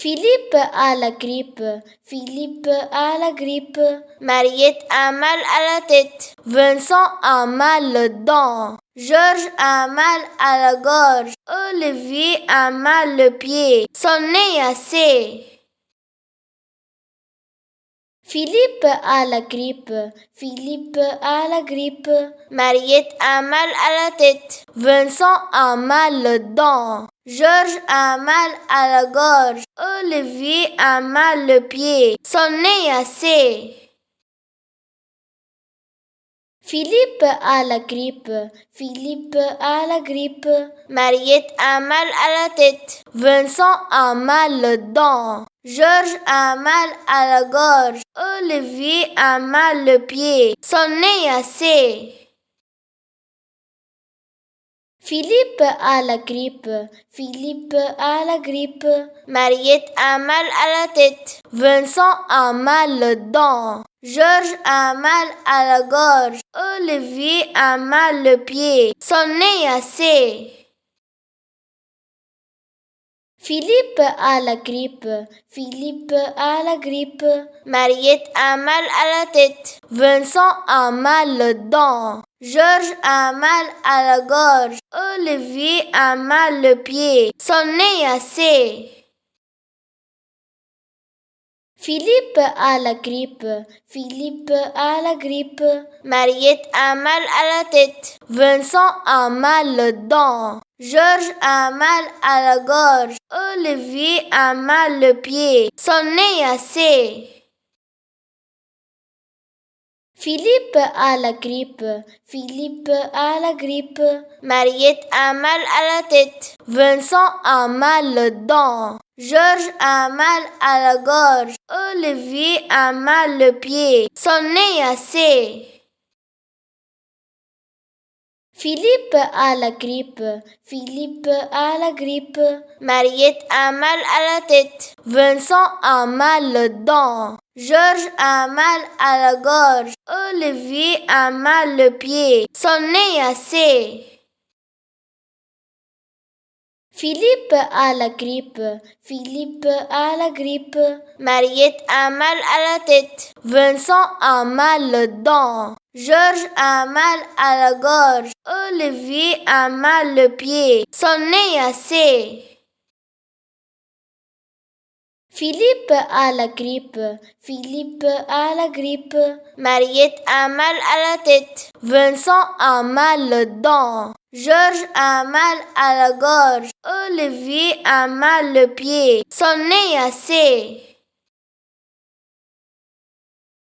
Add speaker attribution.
Speaker 1: Philippe a la grippe, Philippe a la grippe, Mariette a mal à la tête, Vincent a mal aux dents, Georges a mal à la gorge, Olivier a mal le pied, son nez assez. Philippe a la grippe, Philippe a la grippe, Mariette a mal à la tête, Vincent a mal aux dents, Georges a mal à la gorge, Olivier a mal le pied, son nez assez. Philippe a la grippe, Philippe a la grippe, Mariette a mal à la tête, Vincent a mal aux dents, Georges a mal à la gorge, Olivier a mal le pied, son nez assez. Philippe a la grippe, Philippe a la grippe, Mariette a mal à la tête, Vincent a mal aux dents, Georges a mal à la gorge, Olivier a mal le pied, son nez assez. Philippe a la grippe, Philippe a la grippe, Mariette a mal à la tête, Vincent a mal aux dents, Georges a mal à la gorge, Olivier a mal le pied, son nez assez. Philippe a la grippe, Philippe a la grippe, Mariette a mal à la tête, Vincent a mal aux dents, Georges a mal à la gorge, Olivier a mal le pied, son nez assez. Philippe a la grippe, Philippe a la grippe, Mariette a mal à la tête, Vincent a mal aux dents, Georges a mal à la gorge, Olivier a mal le pied, son nez assez. Philippe a la grippe, Philippe a la grippe, Mariette a mal à la tête, Vincent a mal aux dents, Georges a mal à la gorge, Olivier a mal le pied, son nez assez. Philippe a la grippe, Philippe a la grippe, Mariette a mal à la tête, Vincent a mal aux dents, Georges a mal à la gorge, Olivier a mal le pied, son nez assez. Philippe a la grippe, Philippe a la grippe, Mariette a mal à la tête, Vincent a mal aux dents, Georges a mal à la gorge, Olivier a mal le pied, son nez assez.